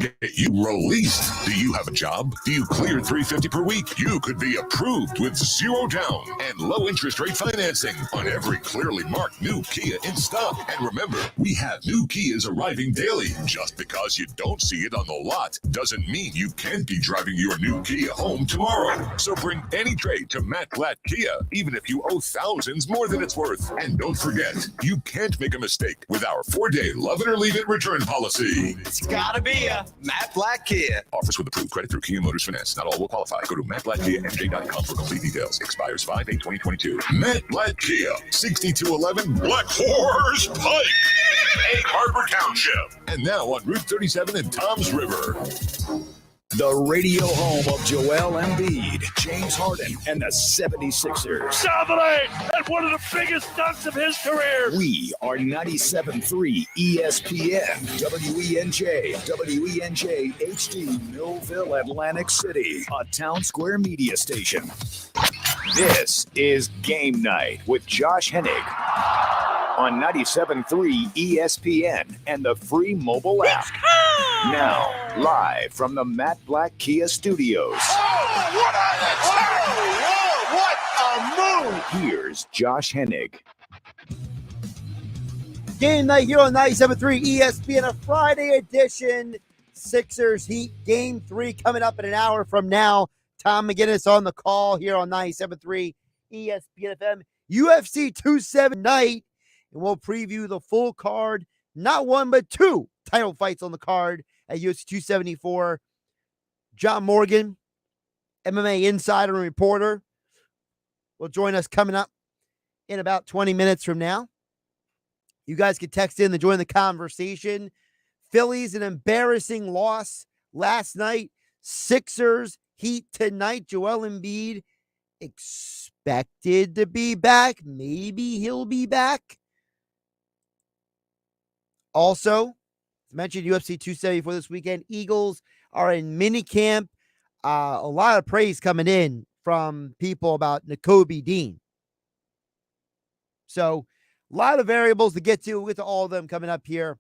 get you released. Do you have a job? Do you clear $350 per week? You could be approved with 0 down and low interest rate financing on every clearly marked new Kia in stock. And remember, we have new Kias arriving daily. Just because you don't see it on the lot doesn't mean you can't be driving your new Kia home tomorrow. So bring any trade to Matt Blatt Kia, even if you owe thousands more than it's worth. And don't forget, you can't make a mistake with our 4-day love it or leave it return policy. It's gotta be a Matt Blatt Kia. Offers with approved credit through Kia Motors Finance. Not all will qualify. Go to mattblattkiamj.com for complete details. Expires 5/8/2022. Matt Blatt Kia, 6211 Black Horse Pike, Egg Harbor Township. And now on Route 37 in Toms River. The radio home of Joel Embiid, James Harden, and the 76ers. Dominate at one of the biggest dunks of his career. We are 97.3 ESPN, WENJ, WENJ HD, Millville, Atlantic City, a Town Square media station. This is Game Night with Josh Hennig on 97.3 ESPN and the free mobile app. Now, live from the Matt Blatt Kia Studios. What a move! Here's Josh Hennig. Game Night here on 97.3 ESPN, a Friday edition. Sixers Heat Game 3 coming up in an hour from now. Tom McGinnis on the call here on 97.3 ESPN FM. UFC 270 night, and we'll preview the full card. Not one, but two title fights on the card at UFC 274. John Morgan, MMA Insider and reporter, will join us coming up in about 20 minutes from now. You guys can text in to join the conversation. Phillies, an embarrassing loss last night. Sixers, Heat tonight. Joel Embiid expected to be back. Maybe he'll be back. Also, as mentioned, UFC 274 this weekend. Eagles are in minicamp. A lot of praise coming in from people about Nakobe Dean. So, a lot of variables to get to. We'll get to all of them coming up here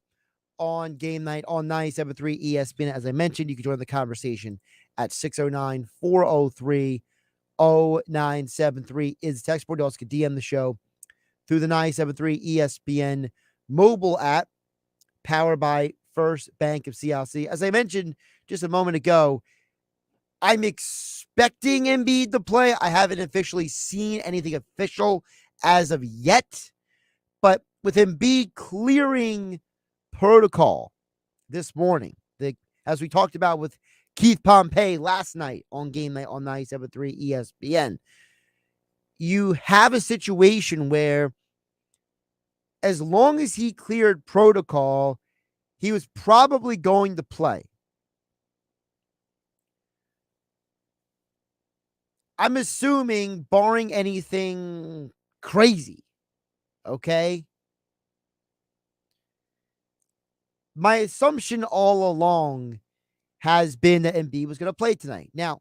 on Game Night on 97.3 ESPN. As I mentioned, you can join the conversation at 609-403-0973 is the text board. You also can DM the show through the 97.3 ESPN mobile app, powered by First Bank of CLC. As I mentioned just a moment ago, I'm expecting Embiid to play. I haven't officially seen anything official as of yet, but with Embiid clearing protocol this morning, as we talked about with Keith Pompey last night on Game Night on 97.3 ESPN, you have a situation where as long as he cleared protocol, he was probably going to play. I'm assuming, barring anything crazy, okay? My assumption all along has been that Embiid was going to play tonight. Now,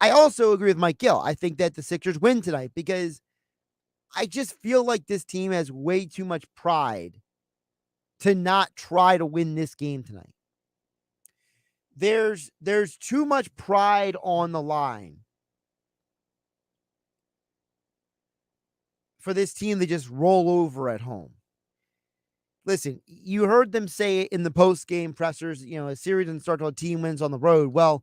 I also agree with Mike Gill. I think that the Sixers win tonight because I just feel like this team has way too much pride to not try to win this game tonight. There's too much pride on the line for this team to just roll over at home. Listen, you heard them say it in the post-game pressers, a series doesn't start till a team wins on the road. Well,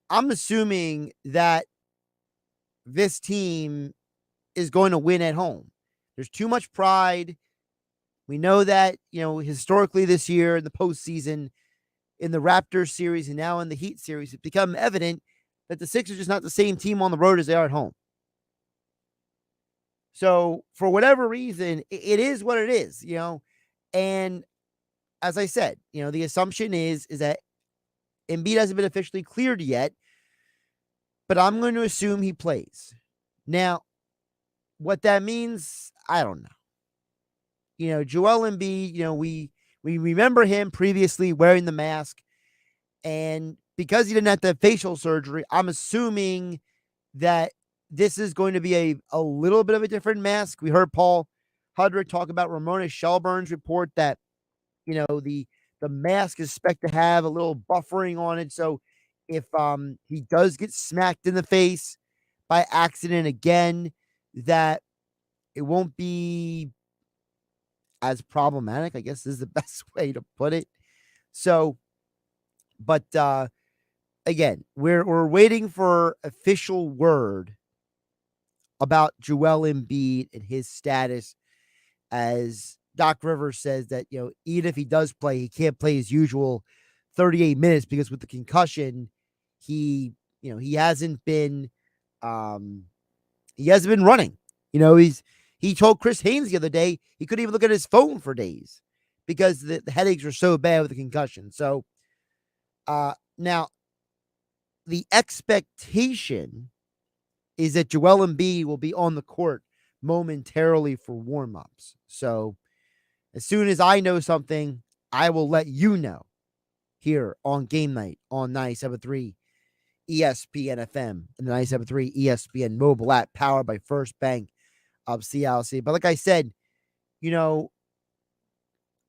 I'm assuming that this team is going to win at home. There's too much pride. We know that, historically this year in the postseason, in the Raptors series and now in the Heat series, it's become evident that the Sixers are just not the same team on the road as they are at home. So for whatever reason, it is what it is, and as I said, the assumption is that Embiid hasn't been officially cleared yet, but I'm going to assume he plays. Now, what that means, I don't know. Joel Embiid, we remember him previously wearing the mask, and because he didn't have to have facial surgery, I'm assuming that this is going to be a little bit of a different mask. We heard Paul Hudrick talk about Ramona Shelburne's report that, the The mask is expected to have a little buffering on it. So if he does get smacked in the face by accident again, that it won't be as problematic, I guess is the best way to put it. So, but again, we're waiting for official word about Joel Embiid and his status, as Doc Rivers says that, even if he does play, he can't play his usual 38 minutes because with the concussion, he hasn't been running. He told Chris Haynes the other day he couldn't even look at his phone for days because the headaches were so bad with the concussion. So now the expectation is that Joel Embiid will be on the court momentarily for warm-ups. So as soon as I know something, I will let you know here on Game Night on 97.3 ESPN FM and the 97.3 ESPN mobile app powered by First Bank of CLC. But like I said,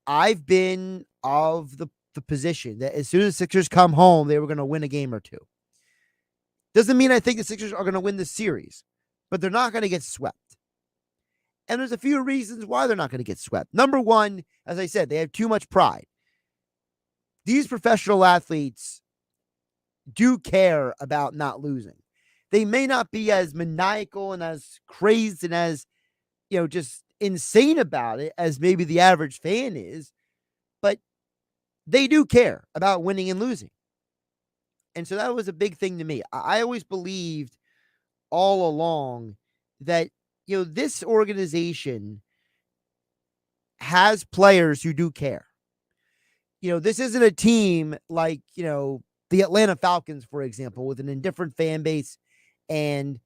I've been of the position that as soon as Sixers come home, they were going to win a game or two. Doesn't mean I think the Sixers are going to win the series, but they're not going to get swept. And there's a few reasons why they're not going to get swept. Number one, as I said, they have too much pride. These professional athletes do care about not losing. They may not be as maniacal and as crazed and as, just insane about it as maybe the average fan is, but they do care about winning and losing. And so that was a big thing to me. I always believed all along that, this organization has players who do care. This isn't a team like, the Atlanta Falcons, for example, with an indifferent fan base and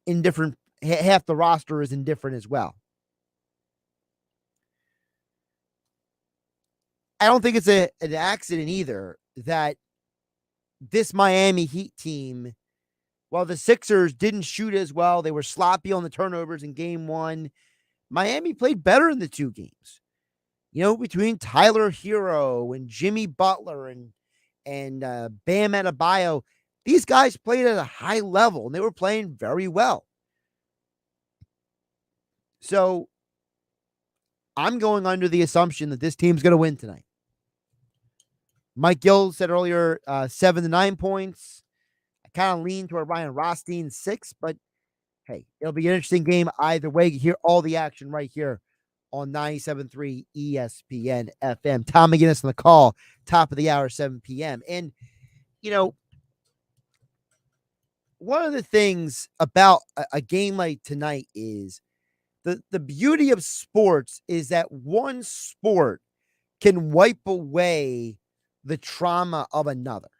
indifferent, half the roster is indifferent as well. I don't think it's an accident either that this Miami Heat team, while the Sixers didn't shoot as well, they were sloppy on the turnovers in game one. Miami played better in the two games. Between Tyler Hero and Jimmy Butler and Bam Adebayo, these guys played at a high level and they were playing very well. So I'm going under the assumption that this team's going to win tonight. Mike Gill said earlier 7 to 9 points. I kind of lean toward Ryan Rothstein 6, but hey, it'll be an interesting game either way. You hear all the action right here on 97.3 ESPN FM. Tom McGinnis on the call, top of the hour, 7 p.m. And, one of the things about a game like tonight is the beauty of sports is that one sport can wipe away the trauma of another.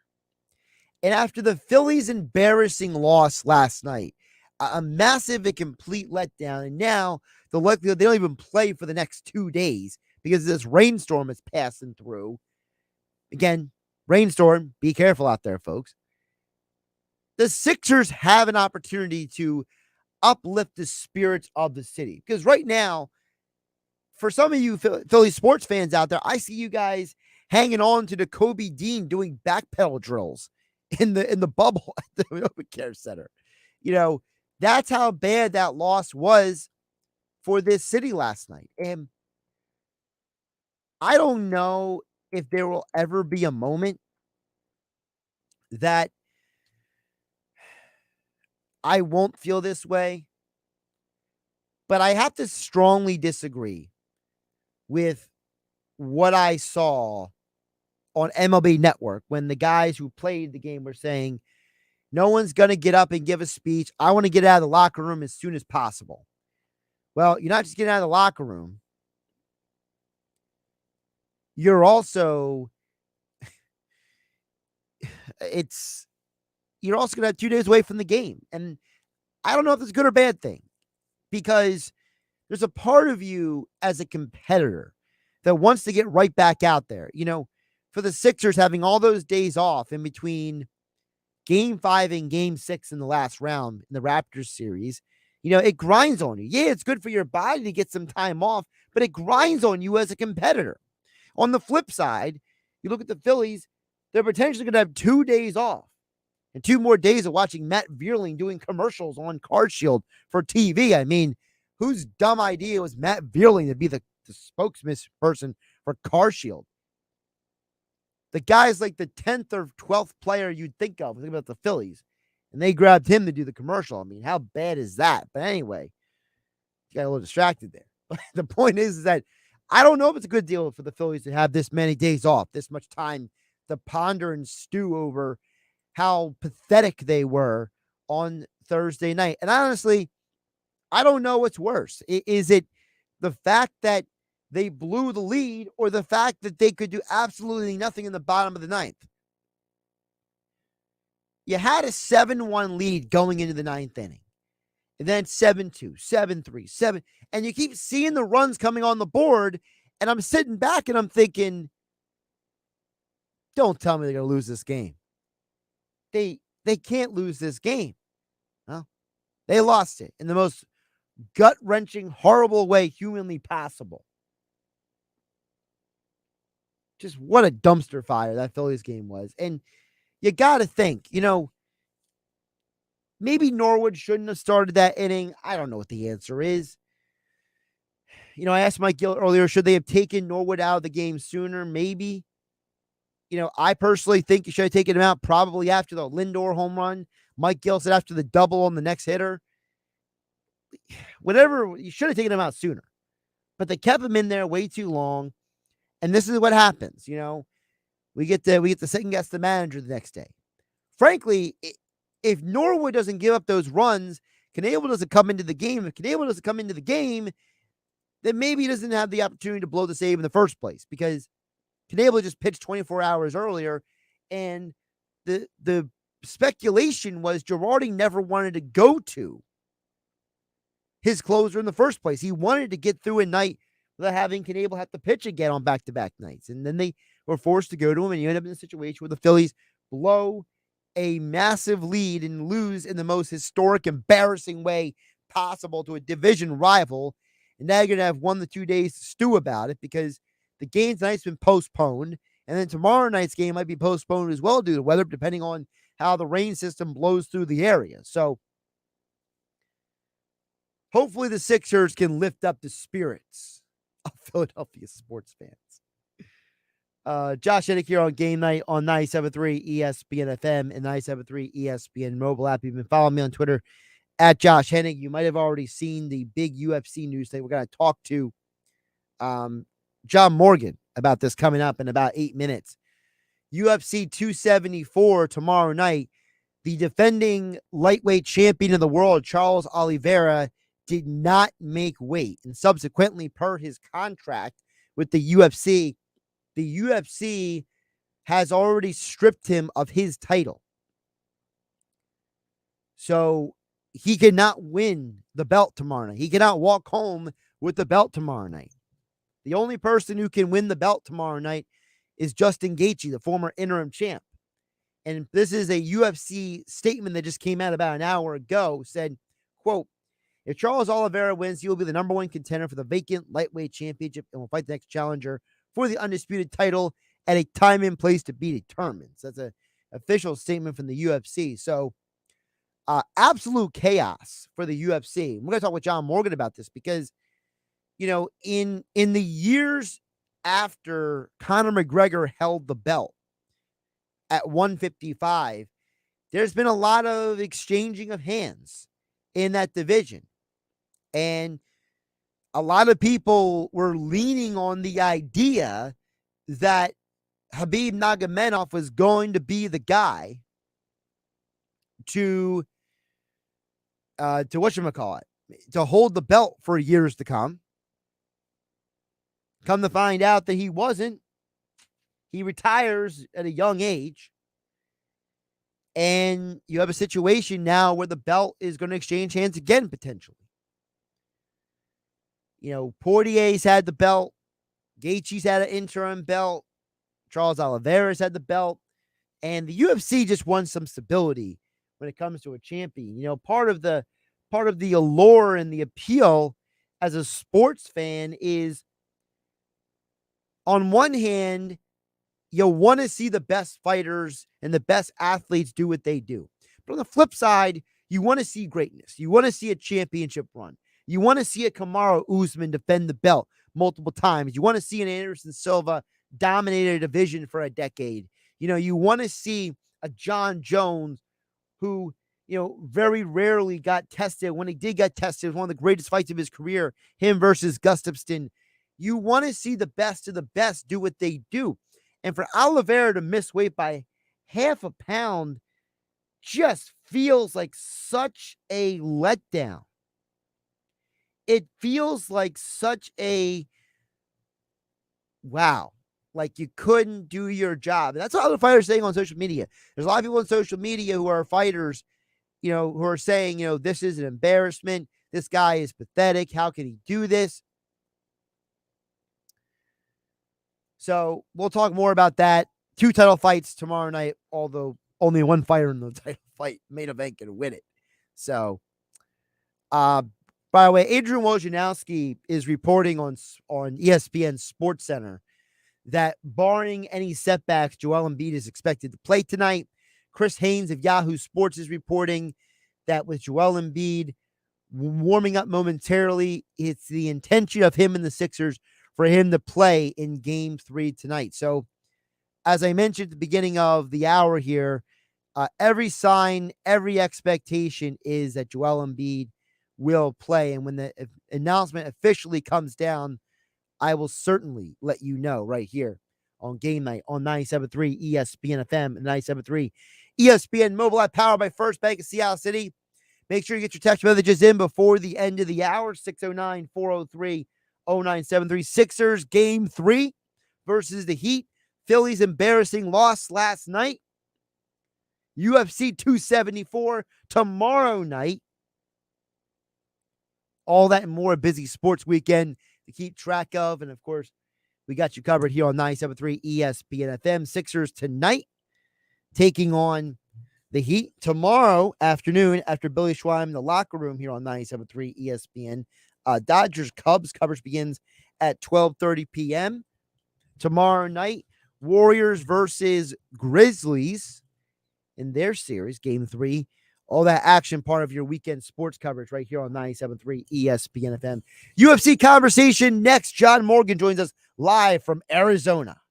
And after the Phillies' embarrassing loss last night, a massive and complete letdown, and now the likelihood they don't even play for the next 2 days because this rainstorm is passing through. Again, rainstorm, be careful out there, folks. The Sixers have an opportunity to uplift the spirits of the city. Because right now, for some of you Philly sports fans out there, I see you guys hanging on to the Kobe Dean doing backpedal drills in the bubble at the Open Care Center. That's how bad that loss was for this city last night. And I don't know if there will ever be a moment that I won't feel this way, but I have to strongly disagree with what I saw on MLB Network when the guys who played the game were saying, no one's going to get up and give a speech. I want to get out of the locker room as soon as possible. Well, you're not just getting out of the locker room. You're also, you're also going to have 2 days away from the game. And I don't know if it's a good or bad thing, because there's a part of you as a competitor that wants to get right back out there. For the Sixers having all those days off in between Game 5 and Game 6 in the last round in the Raptors series, it grinds on you. Yeah, it's good for your body to get some time off, but it grinds on you as a competitor. On the flip side, you look at the Phillies, they're potentially going to have 2 days off and 2 more days of watching Matt Vierling doing commercials on Card Shield for TV. I mean, whose dumb idea was Matt Vierling to be the spokesperson for Card Shield? The guy's like the 10th or 12th player you'd think of. Think about the Phillies. And they grabbed him to do the commercial. I mean, how bad is that? But anyway, got a little distracted there. But the point is that I don't know if it's a good deal for the Phillies to have this many days off, this much time to ponder and stew over how pathetic they were on Thursday night. And honestly, I don't know what's worse. Is it the fact that they blew the lead or the fact that they could do absolutely nothing in the bottom of the ninth? You had a 7-1 lead going into the ninth inning. And then 7-2, 7-3, 7. And you keep seeing the runs coming on the board. And I'm sitting back and I'm thinking, don't tell me they're going to lose this game. They can't lose this game. Well, they lost it in the most gut-wrenching, horrible way humanly possible. Just what a dumpster fire that Phillies game was. And you got to think, maybe Norwood shouldn't have started that inning. I don't know what the answer is. I asked Mike Gill earlier, should they have taken Norwood out of the game sooner? Maybe. I personally think you should have taken him out probably after the Lindor home run. Mike Gill said after the double on the next hitter. Whatever, you should have taken him out sooner. But they kept him in there way too long. And this is what happens, We get to second guess the manager the next day. Frankly, if Norwood doesn't give up those runs, Knebel doesn't come into the game. If Knebel doesn't come into the game, then maybe he doesn't have the opportunity to blow the save in the first place because Knebel just pitched 24 hours earlier, and the speculation was Girardi never wanted to go to his closer in the first place. He wanted to get through a night without having Knebel have to pitch again on back-to-back nights. And then they were forced to go to him, and you end up in a situation where the Phillies blow a massive lead and lose in the most historic, embarrassing way possible to a division rival. And now you're going to have 1 to 2 days to stew about it because the game tonight's been postponed. And then tomorrow night's game might be postponed as well due to weather, depending on how the rain system blows through the area. So hopefully the Sixers can lift up the spirits of Philadelphia sports fans. Josh Hennig here on Game Night on 97.3 ESPN FM and 97.3 ESPN mobile app. You've been following me on Twitter at Josh Hennig. You might have already seen the big UFC news today. We're going to talk to John Morgan about this coming up in about 8 minutes. UFC 274 tomorrow night. The defending lightweight champion of the world, Charles Oliveira, did not make weight. And subsequently, per his contract with the UFC has already stripped him of his title. So he cannot win the belt tomorrow night. He cannot walk home with the belt tomorrow night. The only person who can win the belt tomorrow night is Justin Gaethje, the former interim champ. And this is a UFC statement that just came out about an hour ago, said, quote, if Charles Oliveira wins, he will be the number 1 contender for the vacant lightweight championship and will fight the next challenger for the undisputed title at a time and place to be determined. So that's an official statement from the UFC. So absolute chaos for the UFC. We're going to talk with John Morgan about this because, in the years after Conor McGregor held the belt at 155, there's been a lot of exchanging of hands in that division. And a lot of people were leaning on the idea that Khabib Nurmagomedov was going to be the guy to whatchamacallit, to hold the belt for years to come. Come to find out that he wasn't. He retires at a young age. And you have a situation now where the belt is going to exchange hands again, potentially. Poirier's had the belt. Gaethje's had an interim belt. Charles Oliveira's had the belt. And the UFC just wants some stability when it comes to a champion. Part of the allure and the appeal as a sports fan is, on one hand, you'll want to see the best fighters and the best athletes do what they do. But on the flip side, you want to see greatness. You want to see a championship run. You want to see a Kamaru Usman defend the belt multiple times. You want to see an Anderson Silva dominate a division for a decade. You want to see a Jon Jones who, very rarely got tested. When he did get tested, it was one of the greatest fights of his career, him versus Gustafsson. You want to see the best of the best do what they do. And for Oliveira to miss weight by half a pound just feels like such a letdown. It feels like such a wow. Like you couldn't do your job. And that's what other fighters are saying on social media. There's a lot of people on social media who are fighters, who are saying, this is an embarrassment. This guy is pathetic. How can he do this? So we'll talk more about that. 2 title fights tomorrow night, although only one fighter in the title fight main event can win it. So, by the way, Adrian Wojnarowski is reporting on ESPN SportsCenter that barring any setbacks, Joel Embiid is expected to play tonight. Chris Haynes of Yahoo Sports is reporting that with Joel Embiid warming up momentarily, it's the intention of him and the Sixers for him to play in Game 3 tonight. So, as I mentioned at the beginning of the hour here, every sign, every expectation is that Joel Embiid will play. And when the announcement officially comes down, I will certainly let you know right here on Game Night on 97.3 ESPN FM and 97.3 ESPN mobile app powered by First Bank of Seattle City. Make sure you get your text messages in before the end of the hour, 609-403-0973. Sixers Game 3 versus the Heat. Phillies embarrassing loss last night. UFC 274 tomorrow night. All that and more, a busy sports weekend to keep track of. And, of course, we got you covered here on 97.3 ESPN FM. Sixers tonight taking on the Heat. Tomorrow afternoon, after Billy Schweim in the locker room here on 97.3 ESPN, Dodgers Cubs coverage begins at 12:30 p.m. Tomorrow night, Warriors versus Grizzlies in their series, Game 3. All that action, part of your weekend sports coverage right here on 97.3 ESPN FM. UFC conversation next. John Morgan joins us live from Arizona.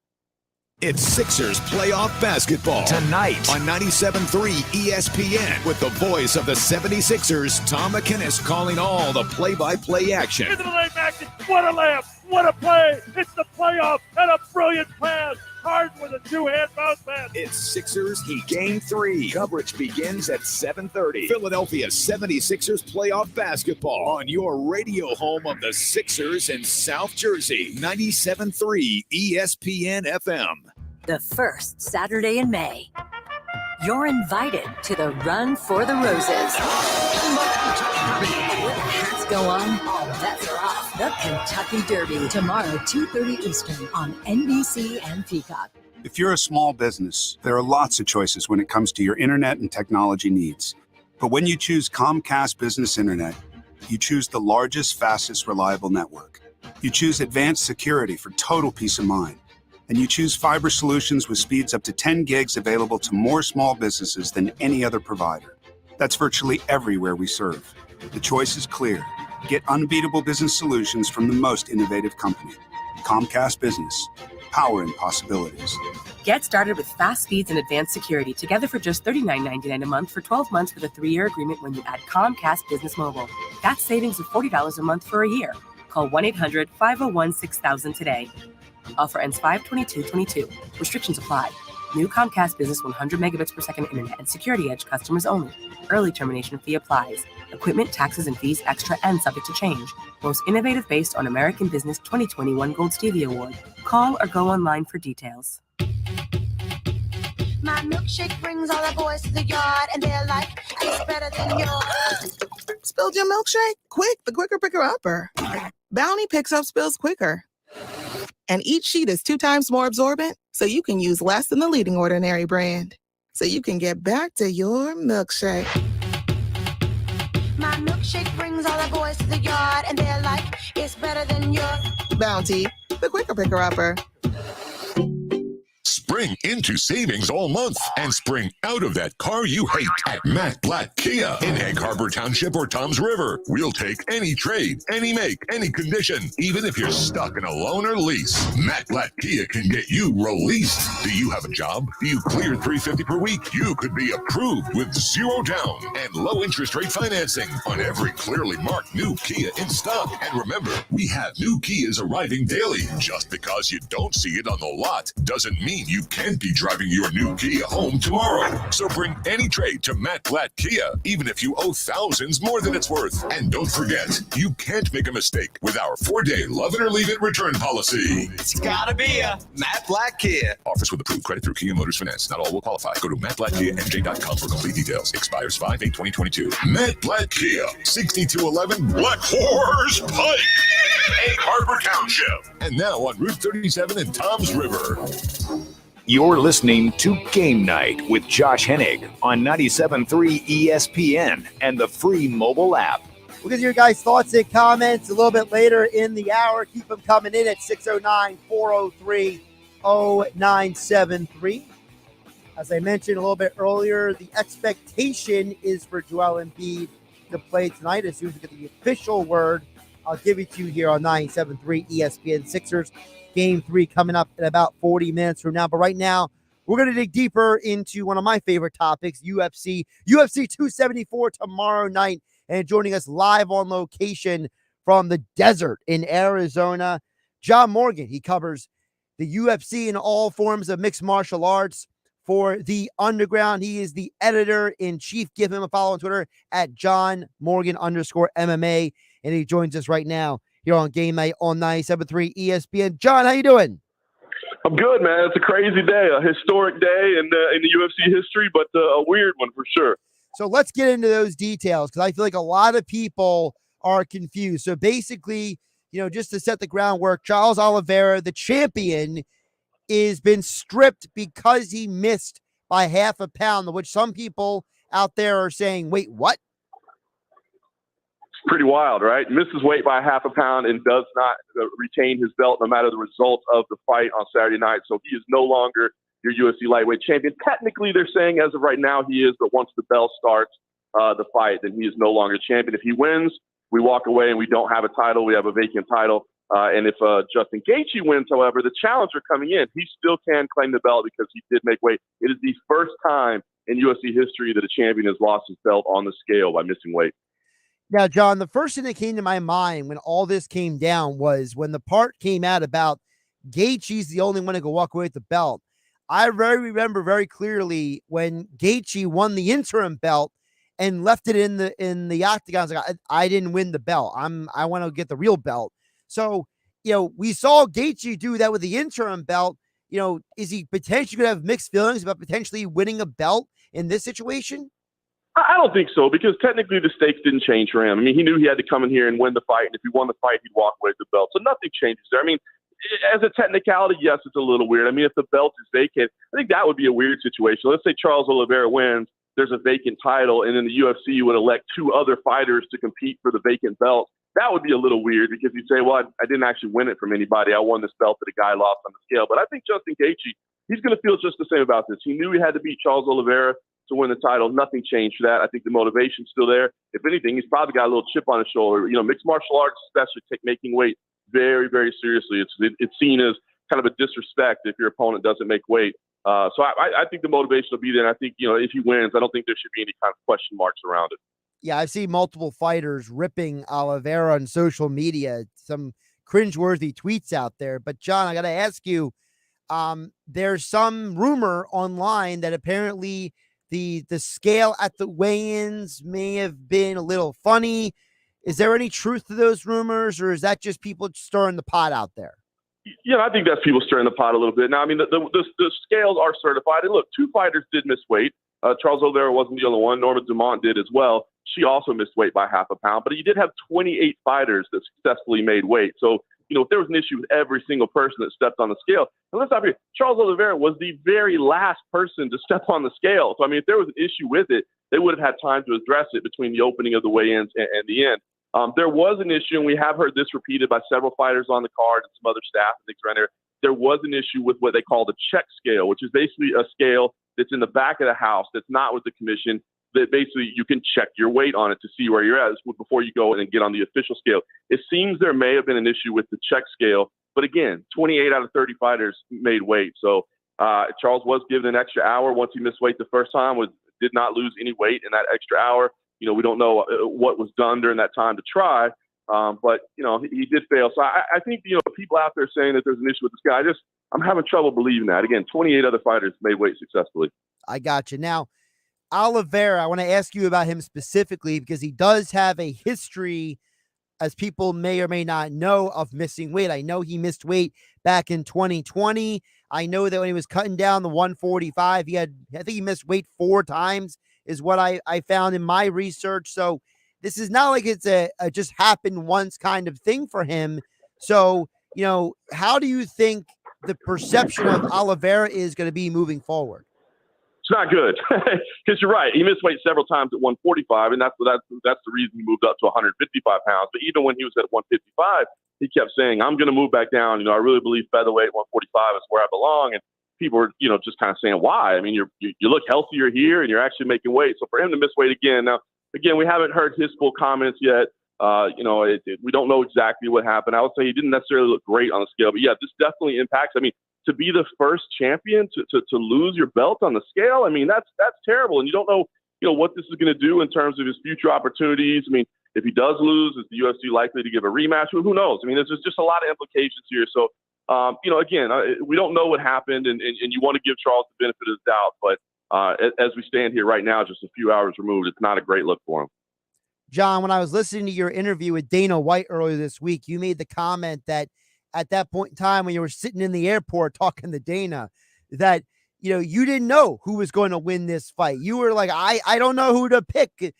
It's Sixers playoff basketball tonight on 97.3 ESPN with the voice of the 76ers, Tom McInnes, calling all the play-by-play action. Into the lane action. What a layup. What a play. It's the playoff and a brilliant pass. Harden with a 2-hand bounce pass. It's Sixers Heat Game 3. Coverage begins at 7:30. Philadelphia 76ers playoff basketball on your radio home of the Sixers in South Jersey. 97.3 ESPN FM. The first Saturday in May, you're invited to the Run for the Roses. With hats go on, all bets are off. The Kentucky Derby, tomorrow, 2:30 Eastern on NBC and Peacock. If you're a small business, there are lots of choices when it comes to your internet and technology needs. But when you choose Comcast Business Internet, you choose the largest, fastest, reliable network. You choose advanced security for total peace of mind. And you choose fiber solutions with speeds up to 10 gigs available to more small businesses than any other provider. That's virtually everywhere we serve. The choice is clear. Get unbeatable business solutions from the most innovative company. Comcast Business. Powering possibilities. Get started with fast speeds and advanced security together for just $39.99 a month for 12 months with a 3-year agreement when you add Comcast Business Mobile. That's savings of $40 a month for a year. Call 1-800-501-6000 today. Offer ends 5/22/22. Restrictions apply. New Comcast Business 100 megabits per second internet and Security Edge customers only. Early termination fee applies. Equipment, taxes, and fees extra and subject to change. Most innovative based on American Business 2021 Gold Stevie Award. Call or go online for details. My milkshake brings all the boys to the yard, and they're like, it's better than yours. Spilled your milkshake? Quick, the quicker picker-upper. Bounty picks up spills quicker. And each sheet is 2 times more absorbent, so you can use less than the leading Ordinary brand. So you can get back to your milkshake. My milkshake brings all the boys to the yard, and they're like, it's better than yours. Bounty, the quicker picker-upper. spring into savings all month and spring out of that car you hate at Matt Blatt Kia in Egg Harbor Township or Toms River. We'll take any trade, any make, any condition, even if you're stuck in a loan or lease. Matt Blatt Kia can get you released. Do you have a job? Do you clear $350 per week? You could be approved with 0 down and low interest rate financing on every clearly marked new Kia in stock. And remember, we have new Kias arriving daily. Just because you don't see it on the lot doesn't mean you can't be driving your new Kia home tomorrow. So bring any trade to Matt Blatt Kia, even if you owe thousands more than it's worth. And don't forget, you can't make a mistake with our 4-day love it or leave it return policy. It's gotta be a Matt Blatt Kia. Offers with approved credit through Kia Motors Finance. Not all will qualify. Go to mattblattkiamj.com for complete details. Expires 5/8/2022. Matt Blatt Kia, 6211 Black Horse Pike, Egg Harbor Township. And now on Route 37 in Toms River. You're listening to Game Night with Josh Hennig on 97.3 ESPN and the free mobile app. We'll get your guys' thoughts and comments a little bit later in the hour. Keep them coming in at 609-403-0973. As I mentioned a little bit earlier, the expectation is for Joel Embiid to play tonight. As soon as we get the official word, I'll give it to you here on 97.3 ESPN. Sixers Game 3 coming up in about 40 minutes from now. But right now, we're going to dig deeper into one of my favorite topics, UFC 274 tomorrow night. And joining us live on location from the desert in Arizona, John Morgan. He covers the UFC and all forms of mixed martial arts for The Underground. He is the editor-in-chief. Give him a follow on Twitter at @John_Morgan_MMA. And he joins us right now here on Game Night on 97.3 ESPN. John, how you doing? I'm good, man. It's a crazy day, a historic day in the UFC history, but a weird one for sure. So let's get into those details because I feel like a lot of people are confused. So basically, just to set the groundwork, Charles Oliveira, the champion, is been stripped because he missed by half a pound, which some people out there are saying, wait, what? Pretty wild, right? Misses weight by half a pound and does not retain his belt no matter the result of the fight on Saturday night. So he is no longer your UFC lightweight champion. Technically, they're saying as of right now he is, but once the bell starts the fight, then he is no longer champion. If he wins, we walk away and we don't have a title. We have a vacant title. And if Justin Gaethje wins, however, the challenger coming in, he still can claim the belt because he did make weight. It is the first time in UFC history that a champion has lost his belt on the scale by missing weight. Now, John, the first thing that came to my mind when all this came down was when the part came out about Gaethje's the only one who could walk away with the belt. I remember very clearly when Gaethje won the interim belt and left it in the octagon. I was like, I didn't win the belt. I want to get the real belt. So, we saw Gaethje do that with the interim belt. Is he potentially going to have mixed feelings about potentially winning a belt in this situation? I don't think so, because technically the stakes didn't change for him. I mean, he knew he had to come in here and win the fight, and if he won the fight, he'd walk away with the belt. So nothing changes there. I mean, as a technicality, yes, it's a little weird. I mean, if the belt is vacant, I think that would be a weird situation. Let's say Charles Oliveira wins, there's a vacant title, and then the UFC would elect 2 other fighters to compete for the vacant belt. That would be a little weird because you'd say, well, I didn't actually win it from anybody. I won this belt that a guy lost on the scale. But I think Justin Gaethje, he's going to feel just the same about this. He knew he had to beat Charles Oliveira to win the title. Nothing changed for that. I think the motivation's still there. If anything, he's probably got a little chip on his shoulder. Mixed martial arts especially take making weight very, very seriously. It's seen as kind of a disrespect if your opponent doesn't make weight. So I think the motivation will be there. And I think, if he wins, I don't think there should be any kind of question marks around it. Yeah, I've seen multiple fighters ripping Oliveira on social media, some cringeworthy tweets out there. But, John, I got to ask you, there's some rumor online that apparently the scale at the weigh-ins may have been a little funny. Is there any truth to those rumors, or is that just people stirring the pot out there? I think that's people stirring the pot a little bit. Now, I mean, the scales are certified. And look, 2 fighters did miss weight. Charles Oliveira wasn't the only one. Norma Dumont did as well. She also missed weight by half a pound. But you did have 28 fighters that successfully made weight. So, if there was an issue with every single person that stepped on the scale, and let's not forget, Charles Oliveira was the very last person to step on the scale. So, I mean, if there was an issue with it, they would have had time to address it between the opening of the weigh-ins and the end. There was an issue, and we have heard this repeated by several fighters on the card and some other staff and things around there. there was an issue with what they call the check scale, which is basically a scale that's in the back of the house that's not with the commission, that basically you can check your weight on it to see where you're at before you go and get on the official scale. It seems there may have been an issue with the check scale, but again, 28 out of 30 fighters made weight. So Charles was given an extra hour once he missed weight the first time, did not lose any weight in that extra hour. You know, we don't know what was done during that time to try, but, you know, he did fail. So I think, you know, people out there saying that there's an issue with this guy, I'm having trouble believing that. Again, 28 other fighters made weight successfully. I got you. Now, Oliveira, I want to ask you about him specifically because he does have a history, as people may or may not know, of missing weight. I know he missed weight back in 2020. I know that when he was cutting down the 145, I think he missed weight 4 times is what I found in my research. So this is not like it's a just happened once kind of thing for him. So, you know, how do you think the perception of Oliveira is going to be moving forward? It's not good because you're right. He missed weight several times at 145, and that's the reason he moved up to 155 pounds. But even when he was at 155, he kept saying, "I'm going to move back down. You know, I really believe featherweight 145 is where I belong." And people were, you know, just kind of saying, "Why? I mean, you look healthier here, and you're actually making weight." So for him to miss weight again, now again, we haven't heard his full comments yet. You know, we don't know exactly what happened. I would say he didn't necessarily look great on the scale, but yeah, this definitely impacts. I mean, to be the first champion to lose your belt on the scale, I mean, that's terrible. And you don't know, you know, what this is going to do in terms of his future opportunities. I mean, if he does lose, is the UFC likely to give a rematch? Who knows? I mean, there's just a lot of implications here. So, you know, again, we don't know what happened, and you want to give Charles the benefit of the doubt. But as we stand here right now, just a few hours removed, it's not a great look for him. John, when I was listening to your interview with Dana White earlier this week, you made the comment that at that point in time when you were sitting in the airport talking to Dana, that, you know, you didn't know who was going to win this fight. You were like, I don't know who to pick.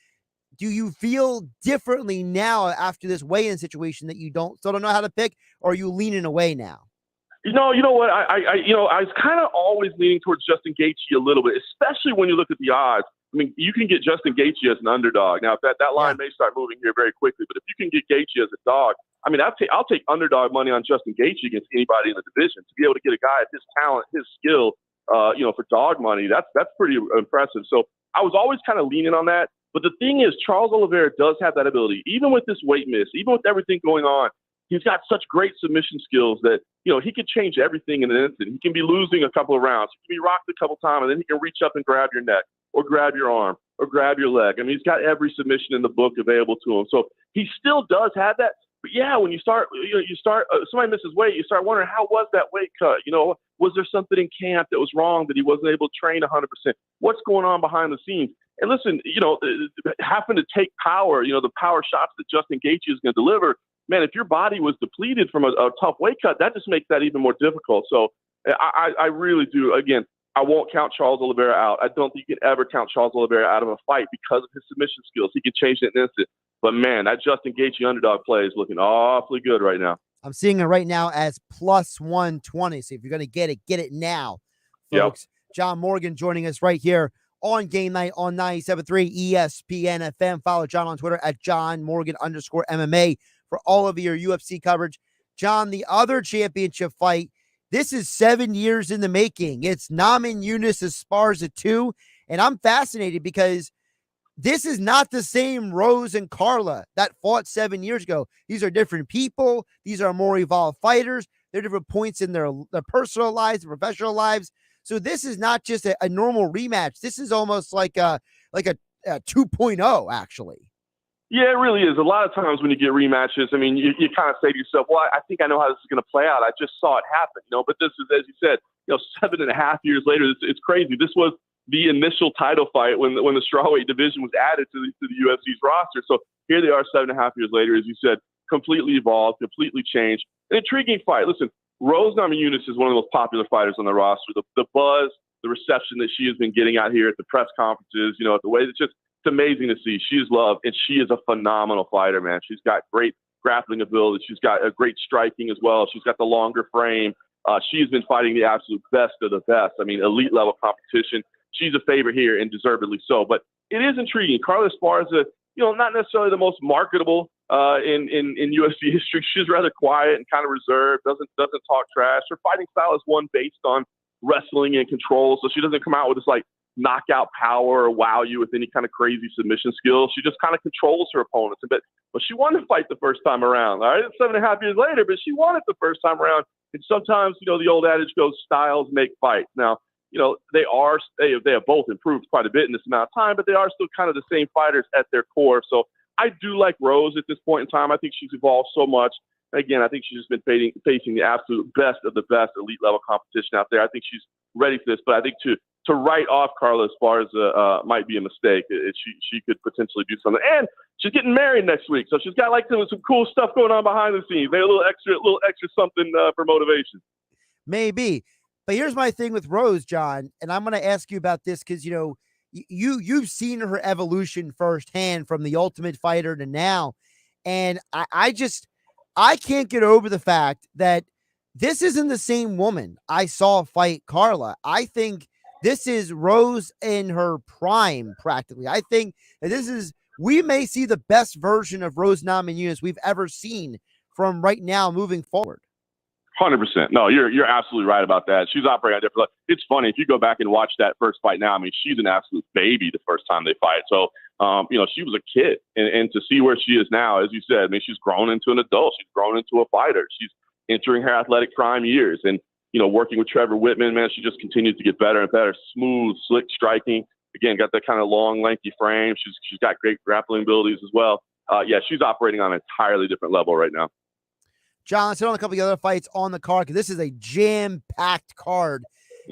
Do you feel differently now after this weigh-in situation that you still don't know how to pick, or are you leaning away now? You know what? I was kind of always leaning towards Justin Gaethje a little bit, especially when you look at the odds. I mean, you can get Justin Gaethje as an underdog. Now, if that line may start moving here very quickly, but if you can get Gaethje as a dog, I mean, I'll take underdog money on Justin Gaethje against anybody in the division. To be able to get a guy at his talent, his skill, you know, for dog money, that's pretty impressive. So I was always kind of leaning on that. But the thing is, Charles Oliveira does have that ability. Even with this weight miss, even with everything going on, he's got such great submission skills that, you know, he can change everything in an instant. He can be losing a couple of rounds. He can be rocked a couple times, and then he can reach up and grab your neck or grab your arm or grab your leg. I mean, he's got every submission in the book available to him. So he still does have that. But yeah, when you start, somebody misses weight, you start wondering, how was that weight cut? You know, was there something in camp that was wrong that he wasn't able to train 100%? What's going on behind the scenes? And listen, you know, having to take power, you know, the power shots that Justin Gaethje is going to deliver, man, if your body was depleted from a tough weight cut, that just makes that even more difficult. So I really do. Again, I won't count Charles Oliveira out. I don't think you can ever count Charles Oliveira out of a fight because of his submission skills. He can change it in an instant. But, man, that Justin Gaethje underdog play is looking awfully good right now. I'm seeing it right now as plus 120. So if you're going to get it now, folks. Yep. John Morgan joining us right here on Game Night on 97.3 ESPN FM. Follow John on Twitter at @John_Morgan_MMA for all of your UFC coverage. John, the other championship fight, this is 7 years in the making. It's Naaman Yunus Esparza 2, and I'm fascinated because this is not the same Rose and Carla that fought 7 years ago. These are different people. These are more evolved fighters. They're different points in their personal lives, their professional lives. So this is not just a normal rematch. This is almost like a 2.0, actually. Yeah, it really is. A lot of times when you get rematches, I mean, you kind of say to yourself, well, I think I know how this is going to play out. I just saw it happen, you know. But this is, as you said, you know, 7.5 years later, it's crazy. This was the initial title fight when the strawweight division was added to the UFC's roster. So here they are 7.5 years later, as you said, completely evolved, completely changed. An intriguing fight. Listen, Rose Namajunas is one of the most popular fighters on the roster. The buzz, the reception that she has been getting out here at the press conferences, you know, the way it's amazing to see. She is loved, and she is a phenomenal fighter, man. She's got great grappling ability. She's got a great striking as well. She's got the longer frame. She's been fighting the absolute best of the best. I mean, elite level competition. She's a favorite here, and deservedly so. But it is intriguing. Carla Esparza, you know, not necessarily the most marketable in UFC history. She's rather quiet and kind of reserved, doesn't talk trash. Her fighting style is one based on wrestling and control, so she doesn't come out with this like knockout power or wow you with any kind of crazy submission skills. She just kind of controls her opponents a bit. But she won the fight the first time around. All right, 7.5 years later, but she won it the first time around. And sometimes, the old adage goes, styles make fights. Now, they have both improved quite a bit in this amount of time, but they are still kind of the same fighters at their core. So I do like Rose at this point in time. I think she's evolved so much. Again, I think she's just been facing the absolute best of the best elite level competition out there. I think she's ready for this, but I think to write off Carla Esparza might be a mistake. She could potentially do something. And she's getting married next week, so she's got like some cool stuff going on behind the scenes. Maybe a little extra something for motivation. Maybe. But here's my thing with Rose, John, and I'm going to ask you about this because, you've seen her evolution firsthand from the Ultimate Fighter to now. And I can't get over the fact that this isn't the same woman I saw fight Carla. I think this is Rose in her prime, practically. I think that we may see the best version of Rose Namajunas we've ever seen from right now moving forward. 100%. No, you're absolutely right about that. She's operating on different levels. It's funny, if you go back and watch that first fight now, I mean, she's an absolute baby the first time they fight. So, she was a kid. And to see where she is now, as you said, I mean, she's grown into an adult. She's grown into a fighter. She's entering her athletic prime years. And, working with Trevor Whitman, man, she just continues to get better and better. Smooth, slick striking. Again, got that kind of long, lengthy frame. She's got great grappling abilities as well. She's operating on an entirely different level right now. John, let's hit on a couple of other fights on the card because this is a jam-packed card.